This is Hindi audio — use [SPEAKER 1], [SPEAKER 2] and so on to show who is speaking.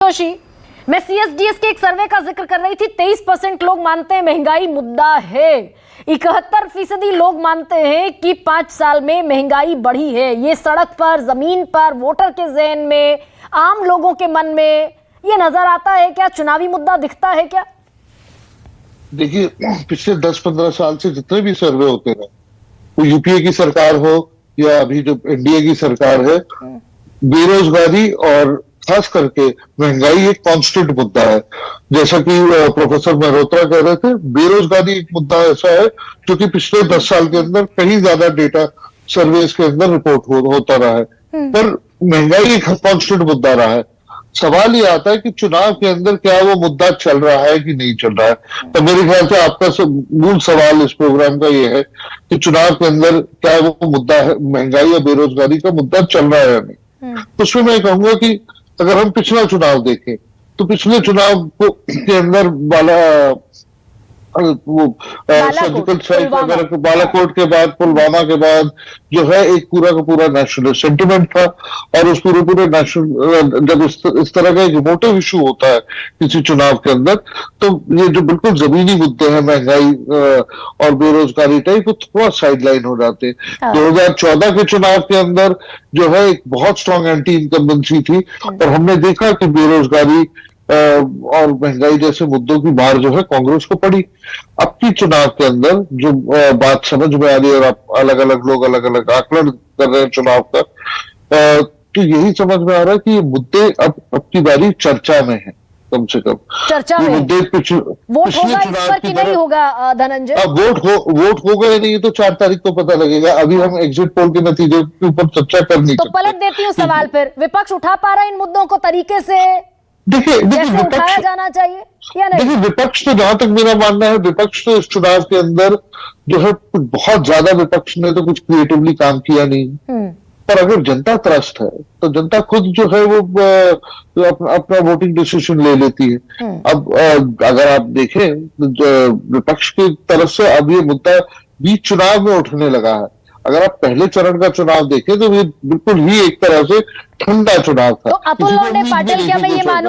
[SPEAKER 1] जोशी, मैं सीएसडीएस के एक सर्वे का जिक्र कर रही थी। 23% लोग मानते हैं महंगाई मुद्दा है, 71% लोग मानते हैं कि 5 साल में महंगाई बढ़ी है। ये सड़क पर, जमीन पर, वोटर के जहन में, आम लोगों के मन में ये नजर आता है क्या? चुनावी मुद्दा दिखता है क्या?
[SPEAKER 2] देखिए, पिछले 10-15 साल से जितने भी सर्वे होते हैं, वो यूपीए की सरकार हो या अभी जो एनडीए की सरकार है, बेरोजगारी और खास करके महंगाई एक कांस्टेंट मुद्दा है। जैसा कि प्रोफेसर मल्होत्रा कह रहे थे, बेरोजगारी एक मुद्दा ऐसा है जो कि पिछले 10 साल के अंदर कहीं ज्यादा डेटा सर्वेस के अंदर रिपोर्ट होता रहा है, पर महंगाई एक कांस्टेंट मुद्दा रहा है। सवाल ये आता है कि चुनाव के अंदर क्या वो मुद्दा चल रहा है कि नहीं चल रहा है। तो मेरे ख्याल से आपका मूल सवाल इस प्रोग्राम का ये है कि चुनाव के अंदर क्या वो मुद्दा है, महंगाई या बेरोजगारी का मुद्दा चल रहा है या नहीं। तो उसमें मैं कहूंगा कि अगर हम पिछला चुनाव देखें तो पिछले चुनाव के अंदर वो सर्जिकल स्ट्राइक वगैरह बालाकोट के बाद, पुलवामा के बाद जो है एक पूरा का पूरा नेशनल सेंटिमेंट था। और उस पूरे नेशनल, जब इस तरह का एक इमोटिव इशू होता है किसी चुनाव के अंदर, तो ये जो बिल्कुल जमीनी मुद्दे हैं, महंगाई और बेरोजगारी टाइप, वो थोड़ा साइडलाइन हो जाते हैं। 2014 के चुनाव के अंदर जो है एक बहुत स्ट्रांग एंटी इनकम्बेंसी थी और हमने देखा कि बेरोजगारी और महंगाई जैसे मुद्दों की मार जो है कांग्रेस को पड़ी। अब की चुनाव के अंदर जो बात समझ में आ रही है, और आप अलग अलग लोग अलग अलग आकलन कर रहे हैं चुनाव का, तो यही समझ में आ रहा है कि ये मुद्दे अब की बारी चर्चा में है। कम से कम
[SPEAKER 1] चर्चा में
[SPEAKER 2] मुद्दे
[SPEAKER 1] वोट होगा इस पर कि नहीं होगा धनंजय?
[SPEAKER 2] अब वोट होगा या नहीं तो 4 तारीख को पता लगेगा। अभी हम एग्जिट पोल के नतीजे के ऊपर चर्चा कर नहीं सकते।
[SPEAKER 1] तो पलट देती हूँ सवाल, फिर विपक्ष उठा पा रहा है इन मुद्दों को तरीके से
[SPEAKER 2] देखिए
[SPEAKER 1] उठाया जाना चाहिए या नहीं?
[SPEAKER 2] देखिए, विपक्ष तो, जहां तक मेरा मानना है, विपक्ष तो इस चुनाव के अंदर जो है बहुत ज्यादा विपक्ष ने तो कुछ क्रिएटिवली काम किया नहीं। पर अगर जनता त्रस्त है तो जनता खुद जो है वो अपना वोटिंग डिसीजन ले लेती है। अब अगर आप देखें विपक्ष की तरफ से अब ये मुद्दा बीच चुनाव में उठने लगा है। अगर आप पहले चरण का चुनाव देखें तो ये बिल्कुल ही एक तरह से ठंडा चुनाव था।
[SPEAKER 1] तो अतुल लौंडे पाटिल, क्या मैं ये मानूं